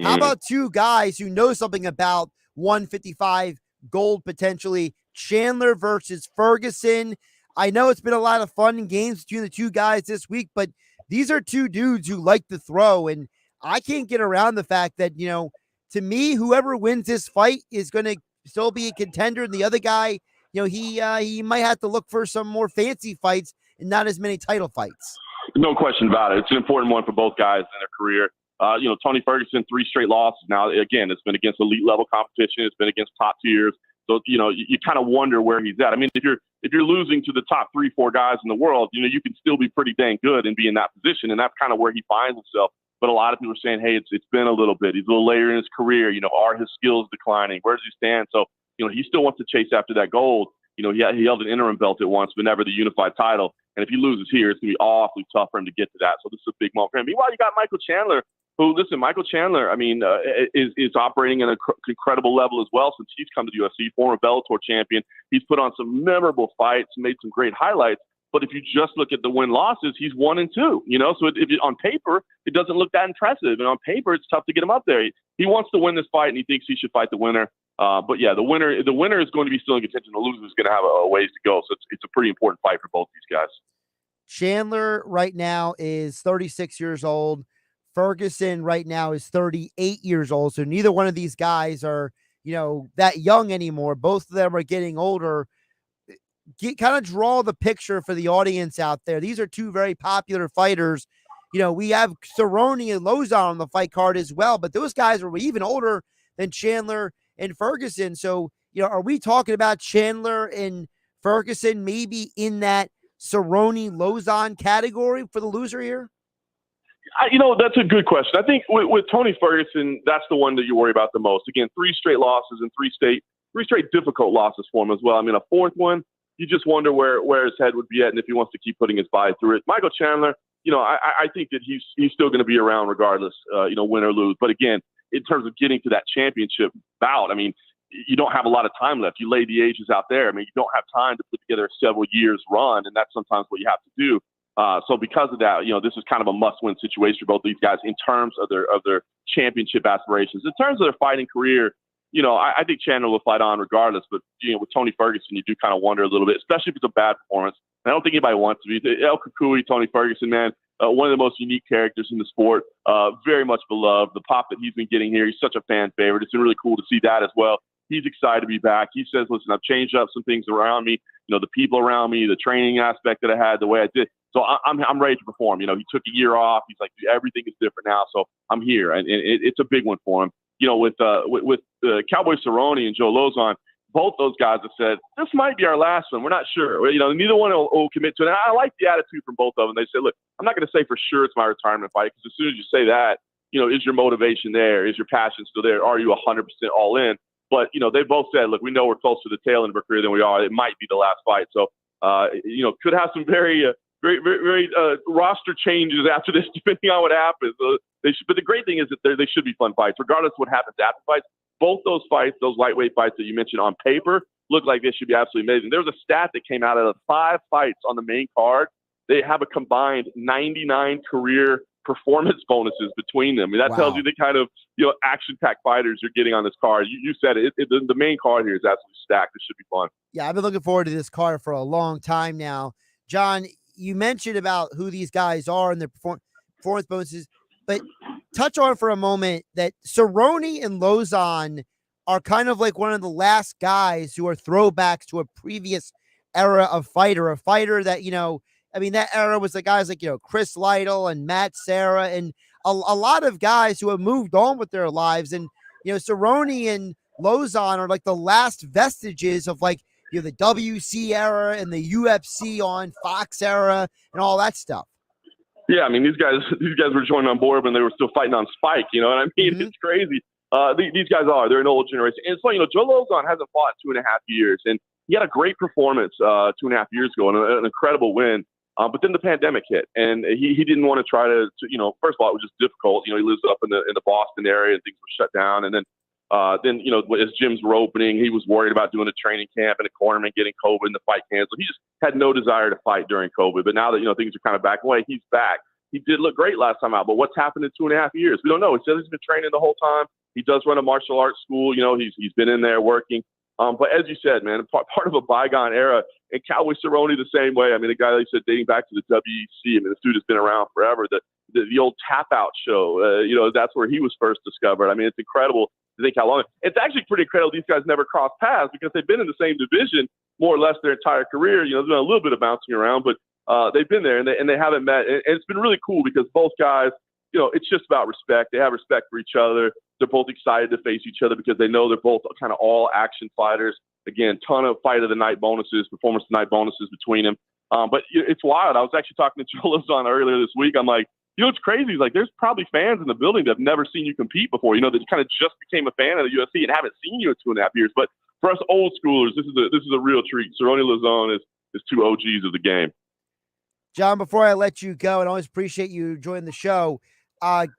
How about two guys who know something about 155 gold potentially? Chandler versus Ferguson. I know it's been a lot of fun and games between the two guys this week, but these are two dudes who like to throw, and I can't get around the fact that, to me, whoever wins this fight is going to still be a contender, and the other guy, he might have to look for some more fancy fights and not as many title fights. No question about it. It's an important one for both guys in their career. Tony Ferguson, 3 straight losses. Now, again, it's been against elite level competition. It's been against top tiers. So, you kind of wonder where he's at. I mean, if you're losing to the top 3-4 guys in the world, you can still be pretty dang good and be in that position. And that's kind of where he finds himself. But a lot of people are saying, hey, it's been a little bit. He's a little later in his career. Are his skills declining? Where does he stand? So, he still wants to chase after that gold. He held an interim belt at once, but never the unified title. And if he loses here, it's going to be awfully tough for him to get to that. So this is a big moment for him. Meanwhile, you got Michael Chandler, Michael Chandler, I mean, is operating at an incredible level as well since he's come to the UFC, former Bellator champion. He's put on some memorable fights, made some great highlights. But if you just look at the win-losses, he's 1-2, So on paper, it doesn't look that impressive. And on paper, it's tough to get him up there. He wants to win this fight, and he thinks he should fight the winner. But yeah, the winner is going to be still in contention. The loser is going to have a ways to go. So it's a pretty important fight for both these guys. Chandler right now is 36 years old. Ferguson right now is 38 years old. So neither one of these guys are, that young anymore. Both of them are getting older. Kind of draw the picture for the audience out there. These are two very popular fighters. We have Cerrone and Lozon on the fight card as well, but those guys are even older than Chandler and Ferguson. So, are we talking about Chandler and Ferguson maybe in that Cerrone-Lozon category for the loser here? That's a good question. I think with Tony Ferguson, that's the one that you worry about the most. Again, 3 straight losses and 3 straight difficult losses for him as well. I mean, a 4th one, you just wonder where his head would be at and if he wants to keep putting his body through it. Michael Chandler, I think that he's still going to be around regardless, win or lose. But again, in terms of getting to that championship bout, I mean, you don't have a lot of time left. You lay the ages out there. I mean, you don't have time to put together a several years run, and that's sometimes what you have to do. So because of that, this is kind of a must-win situation for both these guys in terms of their championship aspirations. In terms of their fighting career, I think Chandler will fight on regardless. But with Tony Ferguson, you do kind of wonder a little bit, especially if it's a bad performance. And I don't think anybody wants to be. El Kukui, Tony Ferguson, man, one of the most unique characters in the sport. Very much beloved. The pop that he's been getting here, he's such a fan favorite. It's been really cool to see that as well. He's excited to be back. He says, listen, I've changed up some things around me, the people around me, the training aspect that I had, the way I did. So I'm ready to perform. He took a year off. He's like, everything is different now. So I'm here. And it's a big one for him. With Cowboy Cerrone and Joe Lozon, both those guys have said, this might be our last one. We're not sure. You know, neither one will commit to it. And I like the attitude from both of them. They said, look, I'm not going to say for sure it's my retirement fight, because as soon as you say that, you know, is your motivation there? Is your passion still there? Are you 100% all in? But, you know, they both said, look, we know we're closer to the tail end of our career than we are. It might be the last fight. So, you know, could have some very roster changes after this, depending on what happens. But the great thing is that they should be fun fights, regardless of what happens after fights. Both those fights, those lightweight fights that you mentioned on paper, look like they should be absolutely amazing. There was a stat that came out of the 5 fights on the main card. They have a combined 99 career performance bonuses between them. I mean, that tells you the kind of, you know, action-packed fighters you're getting on this card. You said it. The main card here is absolutely stacked. It should be fun. Yeah, I've been looking forward to this card for a long time now. John, you mentioned about who these guys are and their performance bonuses, but touch on for a moment that Cerrone and Lozon are kind of like one of the last guys who are throwbacks to a previous era of fighter, a fighter that, you know, I mean, that era was the guys like, you know, Chris Lytle and Matt Serra and a lot of guys who have moved on with their lives. And, you know, Cerrone and Lozon are like the last vestiges of, like, you know, the WC era and the UFC on Fox era and all that stuff. Yeah, I mean, these guys were joined on board when they were still fighting on Spike, you know what I mean? It's crazy. These guys they're an old generation. And it's funny, you know, Joel Lozon hasn't fought in 2.5 years, and he had a great performance 2.5 years ago and an incredible win. But then the pandemic hit, and he didn't want to try to, you know, first of all, it was just difficult. You know, he lives up in the Boston area, and things were shut down. And then, you know, as gyms were opening, he was worried about doing a training camp and a tournament, getting COVID and the fight canceled. He just had no desire to fight during COVID. But now that, you know, things are kind of back away, he's back. He did look great last time out, but what's happened in 2.5 years? We don't know. He says he's been training the whole time. He does run a martial arts school. You know, he's been in there working. But as you said, man, part of a bygone era. And Cowboy Cerrone the same way. I mean, the guy, like you said, dating back to the WEC. I mean, this dude has been around forever. The old Tap Out show, you know, that's where he was first discovered. I mean, it's incredible to think how long. It's actually pretty incredible these guys never crossed paths, because they've been in the same division more or less their entire career. You know, there's been a little bit of bouncing around, but they've been there and they haven't met. And it's been really cool because both guys, you know, it's just about respect. They have respect for each other. They're both excited to face each other because they know they're both kind of all action fighters. Again, ton of fight of the night bonuses, performance of the night bonuses between them. But it's wild. I was actually talking to Joel Embiid earlier this week. I'm like, you know, it's crazy. He's like, there's probably fans in the building that have never seen you compete before. You know, that kind of just became a fan of the UFC and haven't seen you in 2.5 years. But for us old schoolers, this is a real treat. Cerrone Lozon is 2 OGs of the game. John, before I let you go, and I always appreciate you joining the show,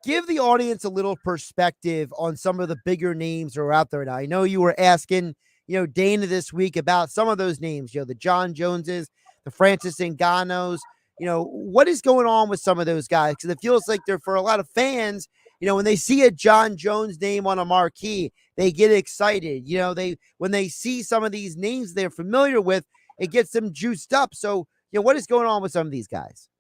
give the audience a little perspective on some of the bigger names that are out there now. I know you were asking, you know, Dana this week about some of those names, you know, the Jon Joneses, the Francis Ngannous. You know, what is going on with some of those guys? Because it feels like they're, for a lot of fans, you know, when they see a Jon Jones name on a marquee, they get excited. You know, when they see some of these names they're familiar with, it gets them juiced up. So, you know, what is going on with some of these guys?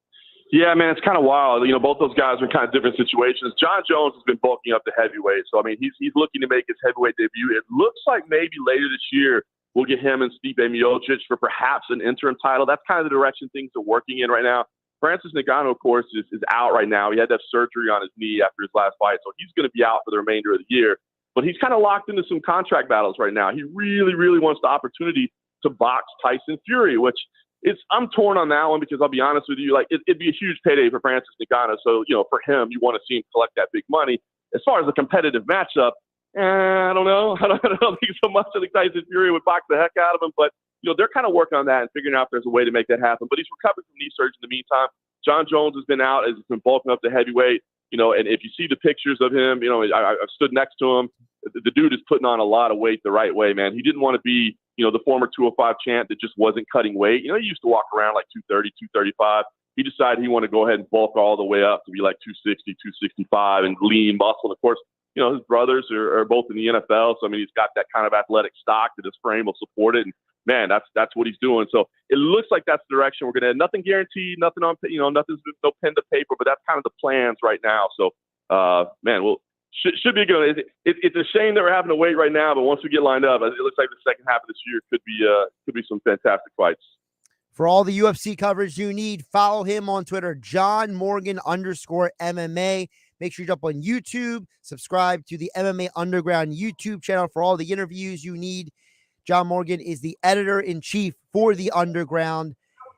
Yeah, man, it's kind of wild. You know, both those guys are in kind of different situations. Jon Jones has been bulking up to heavyweight. So, I mean, he's looking to make his heavyweight debut. It looks like maybe later this year we'll get him and Stipe Miocic for perhaps an interim title. That's kind of the direction things are working in right now. Francis Ngannou, of course, is out right now. He had to have surgery on his knee after his last fight, so he's going to be out for the remainder of the year. But he's kind of locked into some contract battles right now. He really, really wants the opportunity to box Tyson Fury, which I'm torn on that one because I'll be honest with you, like it'd be a huge payday for Francis Ngannou. So, you know, for him, you want to see him collect that big money. As far as a competitive matchup, I don't know. I don't think so much. I think Tyson Fury would box the heck out of him, but you know, they're kind of working on that and figuring out if there's a way to make that happen. But he's recovered from knee surgery in the meantime. Jon Jones has been out, has been bulking up to heavyweight. You know, and if you see the pictures of him, you know, I've stood next to him. The dude is putting on a lot of weight the right way, man. He didn't want to be, you know, the former 205 champ that just wasn't cutting weight. You know, he used to walk around like 230, 235. He decided he wanted to go ahead and bulk all the way up to be like 260, 265 and lean muscle. And of course, you know, his brothers are both in the NFL. So, I mean, he's got that kind of athletic stock that his frame will support it. And man, that's what he's doing. So it looks like that's the direction we're going to head. Nothing guaranteed, nothing on, you know, nothing's no pen to paper, but that's kind of the plans right now. So, man, should be good. It's a shame that we're having to wait right now, but once we get lined up, it looks like the second half of this year could be some fantastic fights. For all the UFC coverage you need, follow him on Twitter, John Morgan _MMA. Make sure you jump on YouTube, subscribe to the MMA Underground YouTube channel for all the interviews you need. John Morgan is the editor-in-chief for The Underground.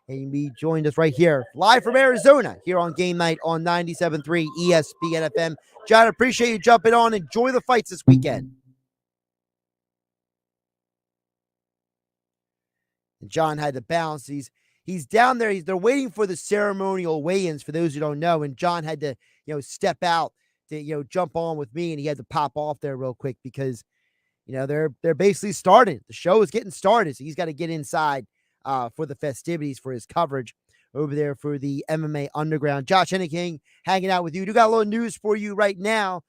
And he joined us right here, live from Arizona, here on Game Night on 97.3 ESPN FM. John, appreciate you jumping on. Enjoy the fights this weekend. And John had to bounce. He's down there. They're waiting for the ceremonial weigh-ins, for those who don't know. And John had to, step out to, jump on with me, and he had to pop off there real quick because, they're basically starting. The show is getting started, so he's got to get inside for the festivities, for his coverage over there for the MMA Underground. Josh Hennig hanging out with you. We got a little news for you right now.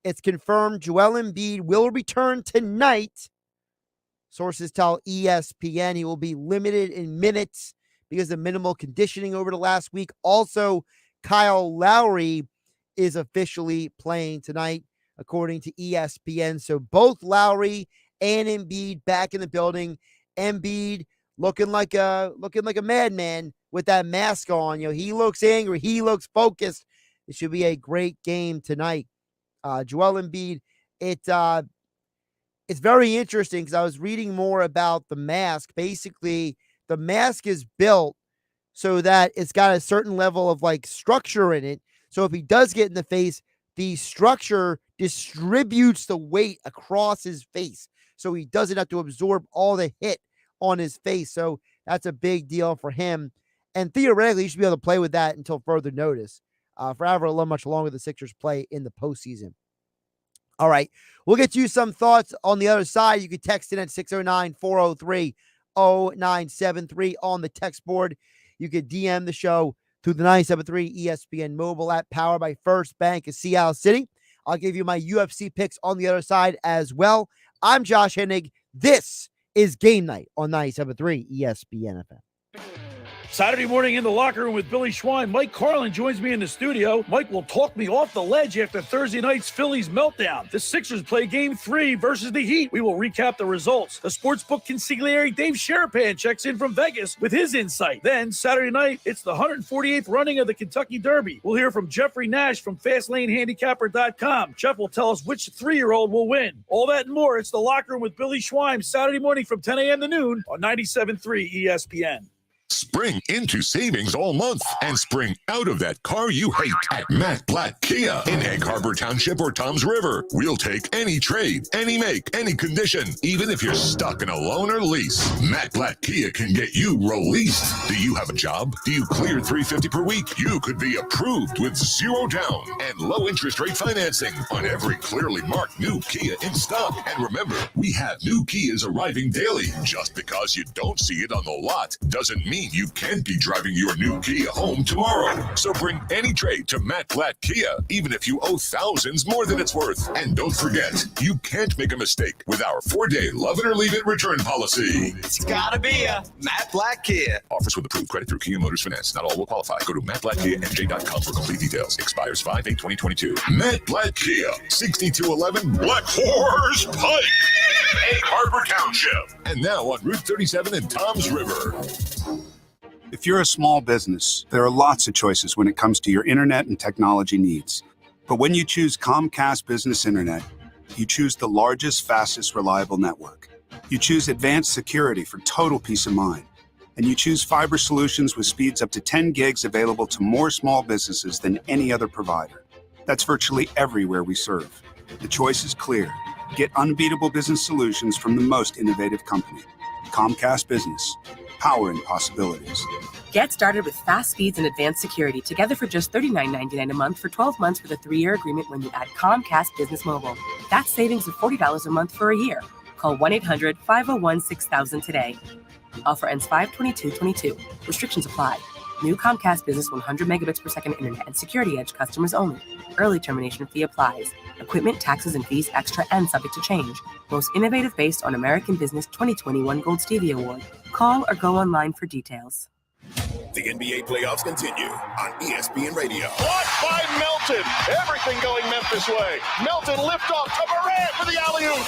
It's confirmed Joel Embiid will return tonight. Sources tell ESPN he will be limited in minutes because of minimal conditioning over the last week. Also, Kyle Lowry is officially playing tonight, according to ESPN. So both Lowry and Embiid back in the building. Embiid looking like a madman with that mask on. He looks angry. He looks focused. It should be a great game tonight. Joel Embiid, it's very interesting because I was reading more about the mask. Basically, the mask is built so that it's got a certain level of structure in it. So if he does get in the face, the structure distributes the weight across his face, so he doesn't have to absorb all the hit on his face. So that's a big deal for him. And theoretically, he should be able to play with that until further notice, for however much longer the Sixers play in the postseason. All right, we'll get you some thoughts on the other side. You can text in at 609-403-0973 on the text board. You can DM the show through the 97.3 ESPN mobile app, powered by First Bank of Seattle City. I'll give you my UFC picks on the other side as well. I'm Josh Hennig. This is Game Night on 97.3 ESPN FM. Saturday morning in the locker room with Billy Schwein. Mike Carlin joins me in the studio. Mike will talk me off the ledge after Thursday night's Phillies meltdown. The Sixers play Game 3 versus the Heat. We will recap the results. The sportsbook consigliere Dave Sherapan checks in from Vegas with his insight. Then, Saturday night, it's the 148th running of the Kentucky Derby. We'll hear from Jeffrey Nash from FastLaneHandicapper.com. Jeff will tell us which 3-year-old will win. All that and more. It's the locker room with Billy Schwein, Saturday morning from 10 a.m. to noon on 97.3 ESPN. Spring into savings all month and spring out of that car you hate at Matt Blatt Kia in Egg Harbor Township or Toms River. We'll take any trade, any make, any condition, even if you're stuck in a loan or lease. Matt Blatt Kia can get you released. Do you have a job? Do you clear $350 per week? You could be approved with 0 down and low interest rate financing on every clearly marked new Kia in stock. And remember, we have new Kias arriving daily. Just because you don't see it on the lot doesn't mean you can't be driving your new Kia home tomorrow. So bring any trade to Matt Blatt Kia, even if you owe thousands more than it's worth. And don't forget, you can't make a mistake with our 4-day love it or leave it return policy. It's gotta be a Matt Blatt Kia. Offers with approved credit through Kia Motors Finance. Not all will qualify. Go to mattblattkiamj.com for complete details. Expires 5/8/2022. Matt Blatt Kia, 6211 Black Horse Pike, Egg Harbor Township. And now on Route 37 in Toms River. If you're a small business, there are lots of choices when it comes to your internet and technology needs. But when you choose Comcast Business Internet, you choose the largest, fastest, reliable network. You choose advanced security for total peace of mind. And you choose fiber solutions with speeds up to 10 gigs available to more small businesses than any other provider. That's virtually everywhere we serve. The choice is clear. Get unbeatable business solutions from the most innovative company. Comcast Business. Powering possibilities. Get started with fast speeds and advanced security together for just $39.99 a month for 12 months with a 3-year agreement when you add Comcast Business Mobile. That's savings of $40 a month for a year. Call 1-800-501-6000 today. Offer ends 5/22/22. Restrictions apply. New Comcast Business 100 megabits per second internet and Security Edge customers only. Early termination fee applies. Equipment, taxes, and fees extra and subject to change. Most innovative based on American Business 2021 Gold Stevie Award. Call or go online for details. The NBA playoffs continue on ESPN Radio. Blocked by Melton. Everything going Memphis way. Melton liftoff to Morant for the alley-oop.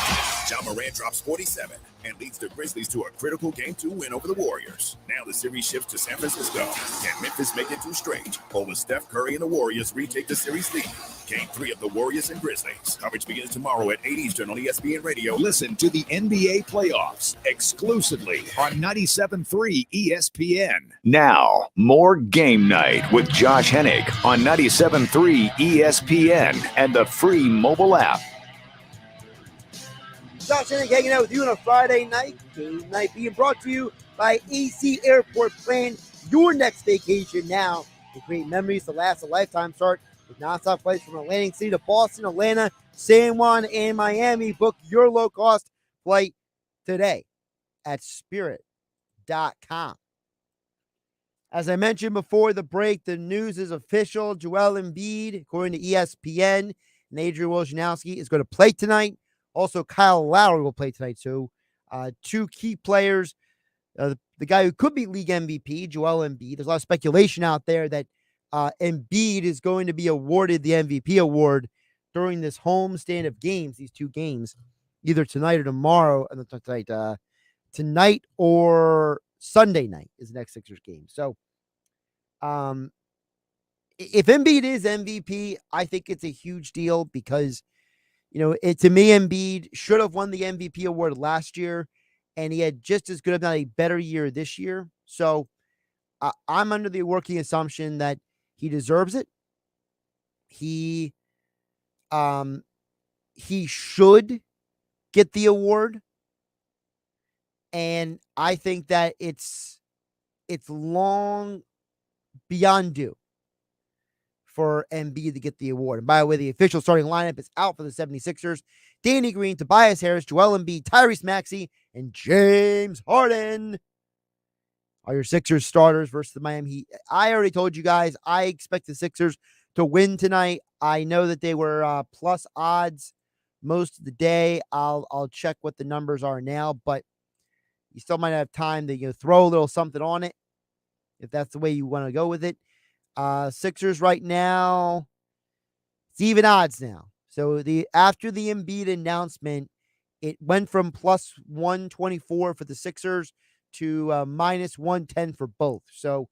John Morant drops 47 and leads the Grizzlies to a critical Game 2 win over the Warriors. Now the series shifts to San Francisco. Can Memphis make it 2 straight? Or will Steph Curry and the Warriors retake the series lead? Game 3 of the Warriors and Grizzlies. Coverage begins tomorrow at 8 Eastern on ESPN Radio. Listen to the NBA playoffs exclusively on 97.3 ESPN. Now, more Game Night with Josh Hennig on 97.3 ESPN and the free mobile app. Josh Hennig hanging out with you on a Friday night. Game Night being brought to you by AC Airport. Plan your next vacation now to create memories to last a lifetime. Start with nonstop flights from Atlantic City to Boston, Atlanta, San Juan, and Miami. Book your low-cost flight today at spirit.com. As I mentioned before the break, the news is official. Joel Embiid, according to ESPN, and Adrian Wojnarowski is going to play tonight. Also, Kyle Lowry will play tonight. So, two key players. The guy who could be league MVP, Joel Embiid. There's a lot of speculation out there that Embiid is going to be awarded the MVP award during this homestand of games, these two games, either tonight or tomorrow. Tonight or Sunday night is the next Sixers game. So, if Embiid is MVP, I think it's a huge deal because, to me, Embiid should have won the MVP award last year, and he had just as good, if not a better year this year. So, I'm under the working assumption that he deserves it. He should get the award. And I think that it's long beyond due for Embiid to get the award. And by the way, the official starting lineup is out for the 76ers. Danny Green, Tobias Harris, Joel Embiid, Tyrese Maxey, and James Harden are your Sixers starters versus the Miami Heat. I already told you guys I expect the Sixers to win tonight. I know that they were plus odds most of the day. I'll check what the numbers are now, but you still might have time to throw a little something on it if that's the way you want to go with it. Sixers right now, it's even odds now. So after the Embiid announcement, it went from plus 124 for the Sixers to minus 110 for both. So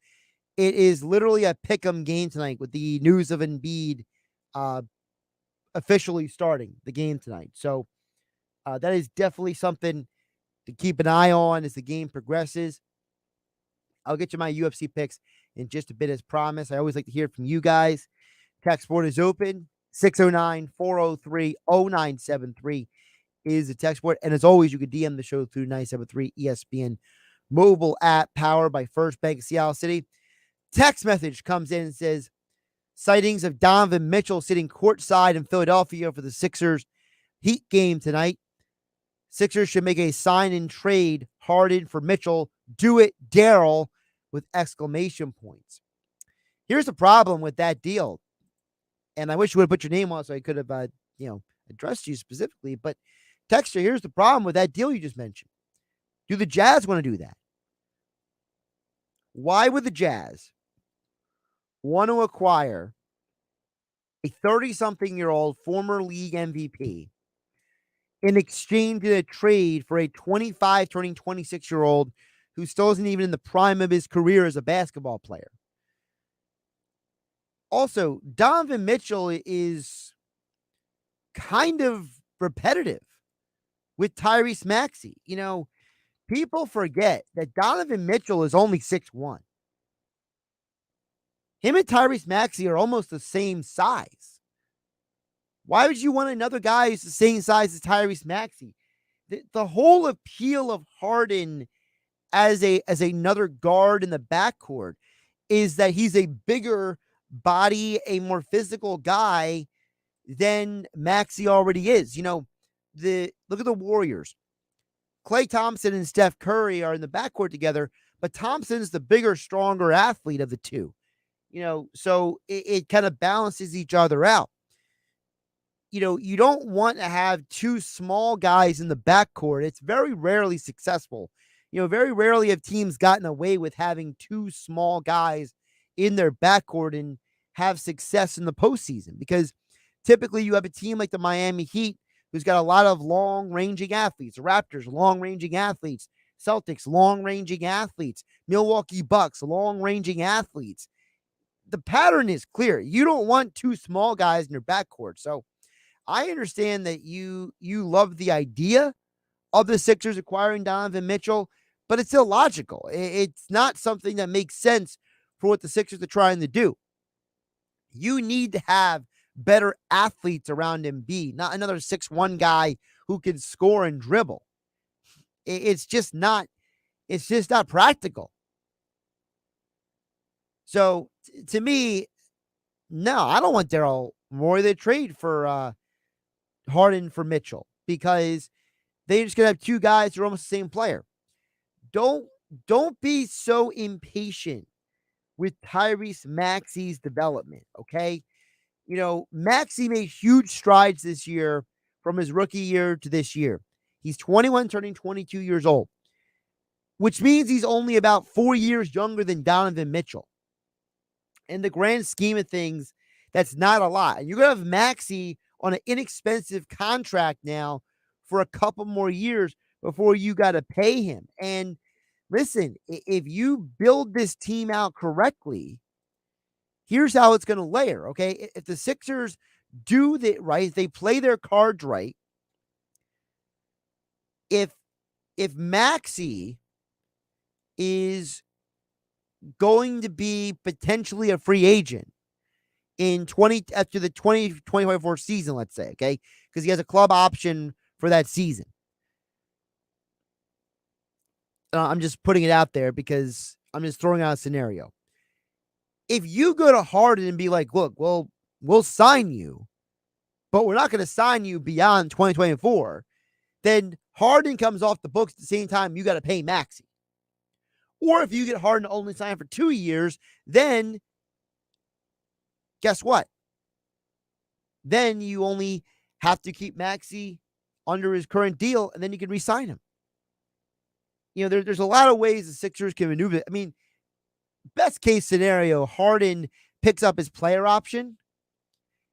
it is literally a pick'em game tonight with the news of Embiid officially starting the game tonight. So that is definitely something to keep an eye on as the game progresses. I'll get you my UFC picks in just a bit as promised. I always like to hear from you guys. Text board is open. 609-403-0973 is the text board. And as always, you can DM the show through 973 ESPN mobile app powered by First Bank of Seattle City. Text message comes in and says, sightings of Donovan Mitchell sitting courtside in Philadelphia for the Sixers Heat game tonight. Sixers should make a sign and trade Harden for Mitchell. Do it, Daryl, with exclamation points. Here's the problem with that deal. And I wish you would have put your name on so I could have, addressed you specifically. But Texter, here's the problem with that deal you just mentioned. Do the Jazz want to do that? Why would the Jazz want to acquire a 30-something-year-old former league MVP in exchange in a trade for a 25, turning 26-year-old who still isn't even in the prime of his career as a basketball player? Also, Donovan Mitchell is kind of repetitive with Tyrese Maxey. People forget that Donovan Mitchell is only 6'1". Him and Tyrese Maxey are almost the same size. Why would you want another guy who's the same size as Tyrese Maxey? The whole appeal of Harden as another guard in the backcourt is that he's a bigger body, a more physical guy than Maxey already is. Look at the Warriors. Klay Thompson and Steph Curry are in the backcourt together, but Thompson's the bigger, stronger athlete of the two. So it kind of balances each other out. You don't want to have two small guys in the backcourt. It's very rarely successful. Very rarely have teams gotten away with having two small guys in their backcourt and have success in the postseason, because typically you have a team like the Miami Heat who's got a lot of long-ranging athletes. The Raptors, long-ranging athletes. Celtics, long-ranging athletes. Milwaukee Bucks, long-ranging athletes. the pattern is clear. You don't want two small guys in your backcourt. So I understand that you love the idea of the Sixers acquiring Donovan Mitchell, but it's illogical. It's not something that makes sense for what the Sixers are trying to do. You need to have better athletes around Embiid, not another 6'1" guy who can score and dribble. It's just not practical. So to me, no, I don't want Daryl Morey to trade for Harden for Mitchell, because they're just gonna have two guys who are almost the same player. Don't be so impatient with Tyrese Maxey's development, okay? You know, Maxey made huge strides this year from his rookie year to this year. He's 21, turning 22 years old, which means he's only about 4 years younger than Donovan Mitchell. In the grand scheme of things, that's not a lot. And you're going to have Maxey on an inexpensive contract now for a couple more years before you got to pay him. And listen, if you build this team out correctly, here's how it's going to layer, okay? If the Sixers do that right, they play their cards right, if Maxey is going to be potentially a free agent after the 2024 season, let's say, okay? Because he has a club option for that season. I'm just putting it out there because I'm just throwing out a scenario. If you go to Harden and be like, look, well, we'll sign you, but we're not going to sign you beyond 2024, then Harden comes off the books at the same time you got to pay Maxey. Or if you get Harden to only sign for 2 years, then guess what? Then you only have to keep Maxey under his current deal, and then you can re-sign him. You know, there's a lot of ways the Sixers can maneuver. I mean, best case scenario, Harden picks up his player option,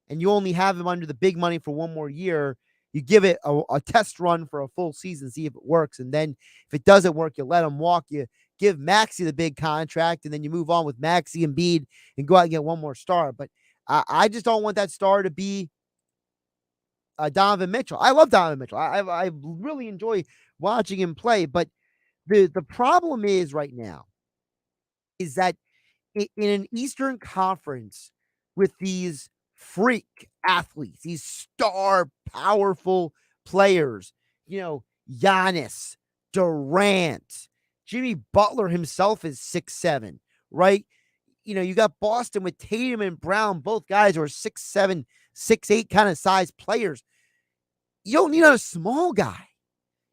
and you only have him under the big money for 1 more year. You give it a test run for a full season, see if it works. And then if it doesn't work, you let him walk. You give Maxey the big contract, and then you move on with Maxey and Embiid and go out and get 1 more star. But I just don't want that star to be Donovan Mitchell. I love Donovan Mitchell. I really enjoy watching him play. But the problem is right now is that in an Eastern Conference with these freak athletes, these star powerful players, you know, Giannis, Durant, Jimmy Butler himself is 6'7", right? You know, you got Boston with Tatum and Brown, both guys who are 6'7", 6'8" kind of size players. You don't need a small guy.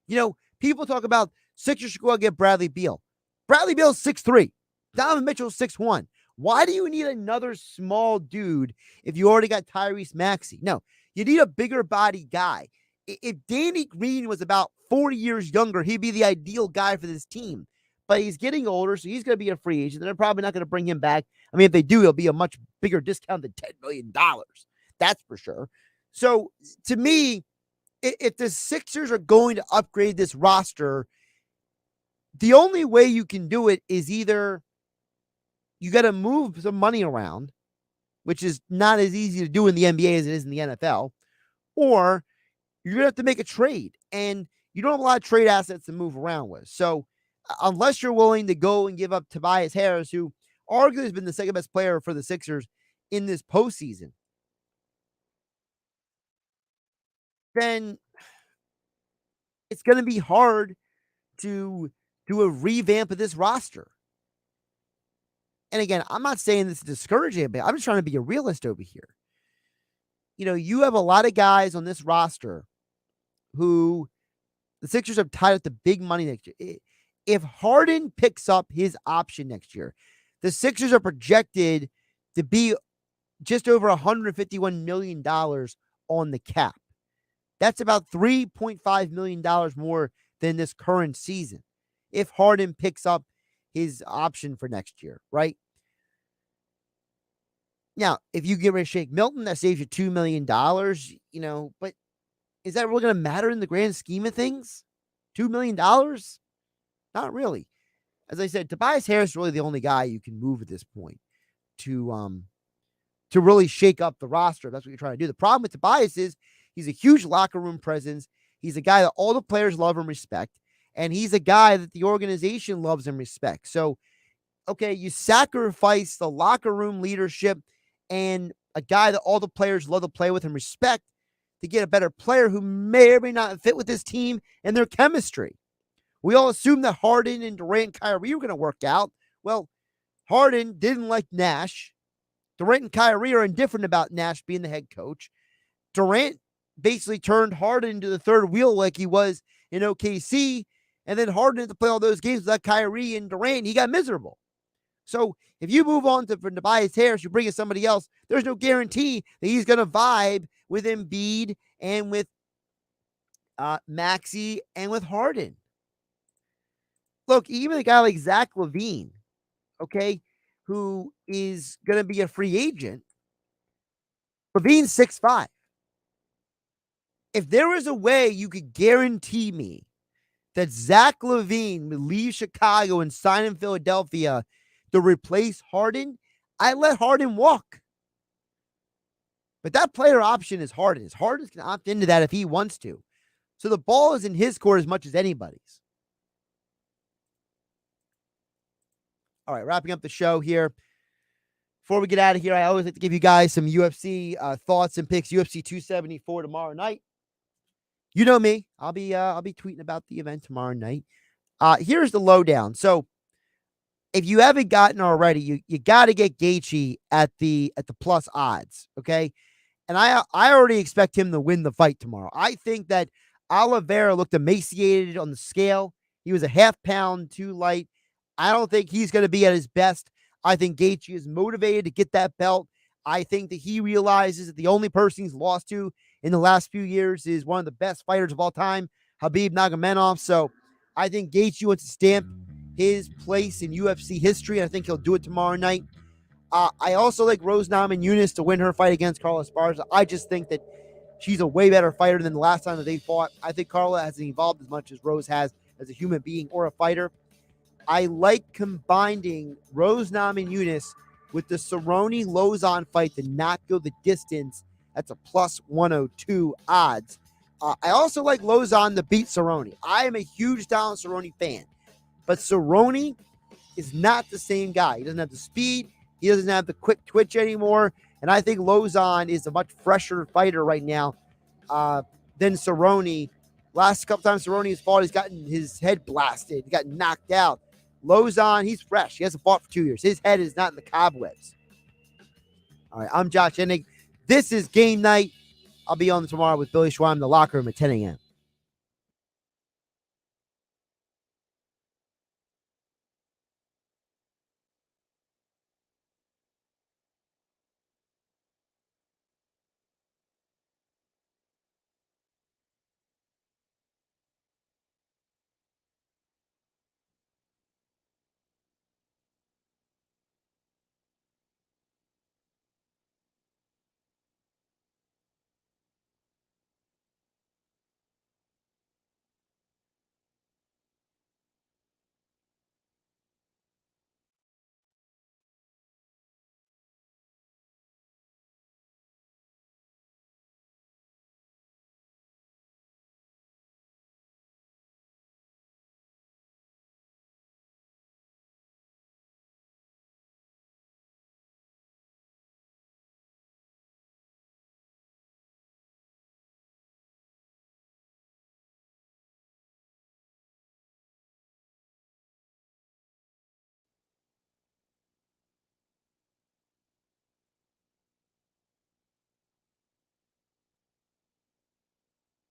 You know, people talk about Sixers should go out and get Bradley Beal. Bradley Beal's 6'3". Donovan Mitchell's 6'1". Why do you need another small dude if you already got Tyrese Maxey? No, you need a bigger body guy. If Danny Green was about 40 years younger, he'd be the ideal guy for this team. But he's getting older, so he's going to be a free agent. They're probably not going to bring him back. I mean, if they do, it'll be a much bigger discount than $10 million. That's for sure. So, to me, if the Sixers are going to upgrade this roster, the only way you can do it is either you got to move some money around, which is not as easy to do in the NBA as it is in the NFL, or you're going to have to make a trade, and you don't have a lot of trade assets to move around with. So unless you're willing to go and give up Tobias Harris, who arguably has been the second best player for the Sixers in this postseason, then it's going to be hard to do a revamp of this roster. And again, I'm not saying this is discouraging, but I'm just trying to be a realist over here. You know, you have a lot of guys on this roster who the Sixers have tied up the big money next year. If Harden picks up his option next year, the Sixers are projected to be just over $151 million on the cap. That's about $3.5 million more than this current season if Harden picks up his option for next year, right? Now, if you get rid of Shake Milton, that saves you $2 million, you know, but is that really going to matter in the grand scheme of things? $2 million? Not really. As I said, Tobias Harris is really the only guy you can move at this point. to really shake up the roster. That's what you're trying to do. The problem with Tobias is he's a huge locker room presence. He's a guy that all the players love and respect, and he's a guy that the organization loves and respects. So, okay, you sacrifice the locker room leadership and a guy that all the players love to play with and respect to get a better player who may or may not fit with this team and their chemistry. We all assumed that Harden and Durant and Kyrie were going to work out. Well, Harden didn't like Nash. Durant and Kyrie are indifferent about Nash being the head coach. Durant basically turned Harden into the third wheel like he was in OKC, and then Harden had to play all those games without Kyrie and Durant. He got miserable. So if you move on from Tobias Harris, you bring in somebody else, there's no guarantee that he's going to vibe with Embiid and with Maxey and with Harden. Look, even a guy like Zach LaVine, okay, who is going to be a free agent, LaVine's 6'5". If there was a way you could guarantee me that Zach LaVine would leave Chicago and sign in Philadelphia to replace Harden, I let Harden walk. But that player option is Harden. Harden's going to opt into that if he wants to. So the ball is in his court as much as anybody's. All right, wrapping up the show here. Before we get out of here, I always like to give you guys some UFC thoughts and picks. UFC 274 tomorrow night. You know me. I'll be tweeting about the event tomorrow night. Here's the lowdown. So if you haven't gotten already, you got to get Gaethje at the plus odds, okay? And I already expect him to win the fight tomorrow. I think that Oliveira looked emaciated on the scale. He was a half pound too light. I don't think he's going to be at his best. I think Gaethje is motivated to get that belt. I think that he realizes that the only person he's lost to in the last few years is one of the best fighters of all time, Khabib Nurmagomedov. So I think Gaethje wants to stamp his place in UFC history, and I think he'll do it tomorrow night. I also like Rose Namajunas to win her fight against Carla Esparza. I just think that she's a way better fighter than the last time that they fought. I think Carla hasn't evolved as much as Rose has as a human being or a fighter. I like combining Rose Namajunas with the Cerrone Lozon fight to not go the distance. That's a plus 102 odds. I also like Lozon to beat Cerrone. I am a huge Donald Cerrone fan, but Cerrone is not the same guy. He doesn't have the speed. He doesn't have the quick twitch anymore. And I think Lozon is a much fresher fighter right now than Cerrone. Last couple times Cerrone has fought, he's gotten his head blasted. He got knocked out. Lozon, he's fresh. He hasn't fought for 2 years. His head is not in the cobwebs. All right, I'm Josh Hennig. This is Game Night. I'll be on tomorrow with Billy Schwein in the locker room at 10 a.m.